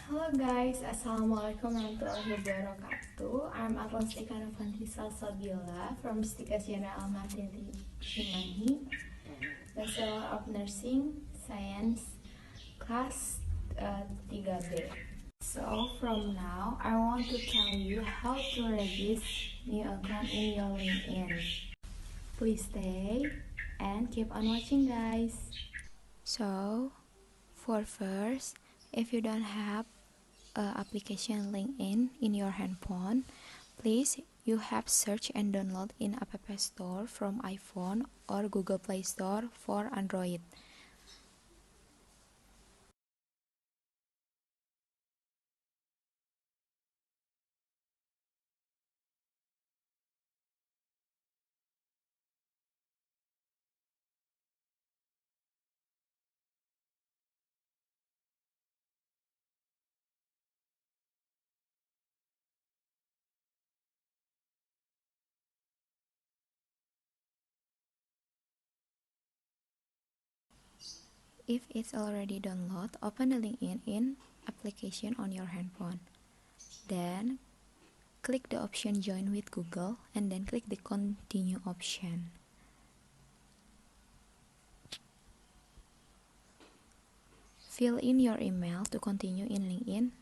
Hello guys, Assalamualaikum warahmatullahi wabarakatuh. I'm Agnostika Novanti Salsabila from Stikasiana Almaty Cimahi, Bachelor of Nursing Science, class 3B. So from now, I want to tell you how to register new account in your LinkedIn. Please stay and keep on watching guys. So, for first, if you don't have application LinkedIn in your handphone, please you have search and download in App Store from iPhone or Google Play Store for Android. If it's already downloaded, open the LinkedIn application on your handphone. Then click the option join with Google and then click the continue option. Fill in your email to continue in LinkedIn.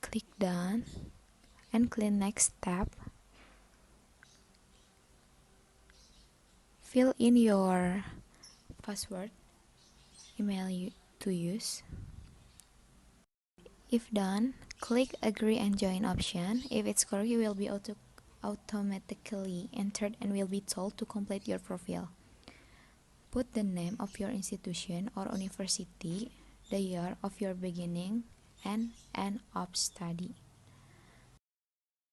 Click done and click next tab. Fill in your password, email to use. If done, click agree and join option. If it's correct, you will be automatically entered and will be told to complete your profile. Put the name of your institution or university, the year of your beginning and end of study.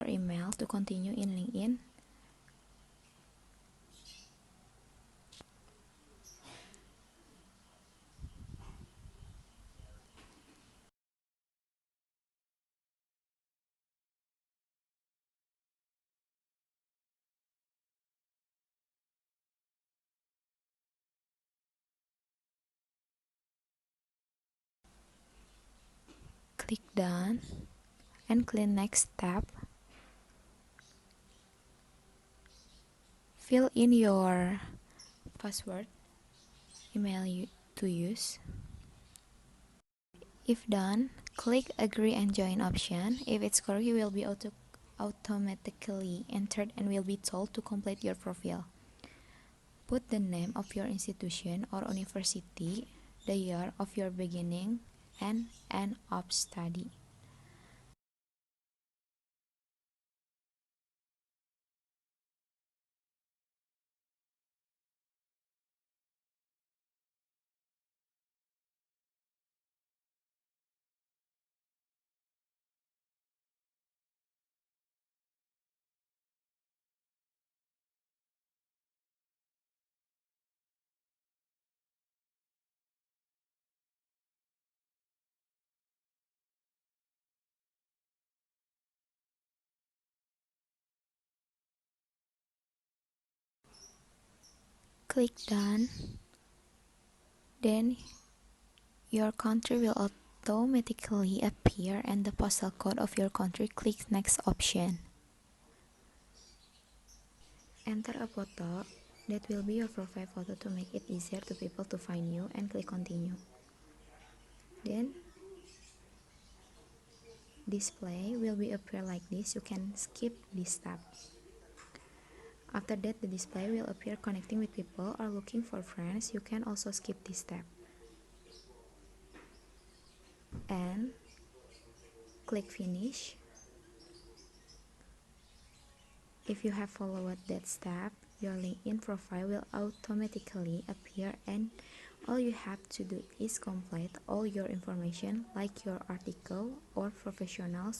Your email to continue in LinkedIn. Click done and click next tab. Fill in your password, email to use. If done, click agree and join option. If it's correct, you will be automatically entered and will be told to complete your profile. Put the name of your institution or university, the year of your beginning and end of study. Click done. Then your country will automatically appear and the postal code of your country. Click next option. Enter a photo that will be your profile photo to make it easier to people to find you and click continue. Then display will be appear like this. You can skip this tab. After that, the display will appear connecting with people or looking for friends. You can also skip this tab and click finish. If you have followed that step, your LinkedIn profile will automatically appear and all you have to do is complete all your information like your article or professional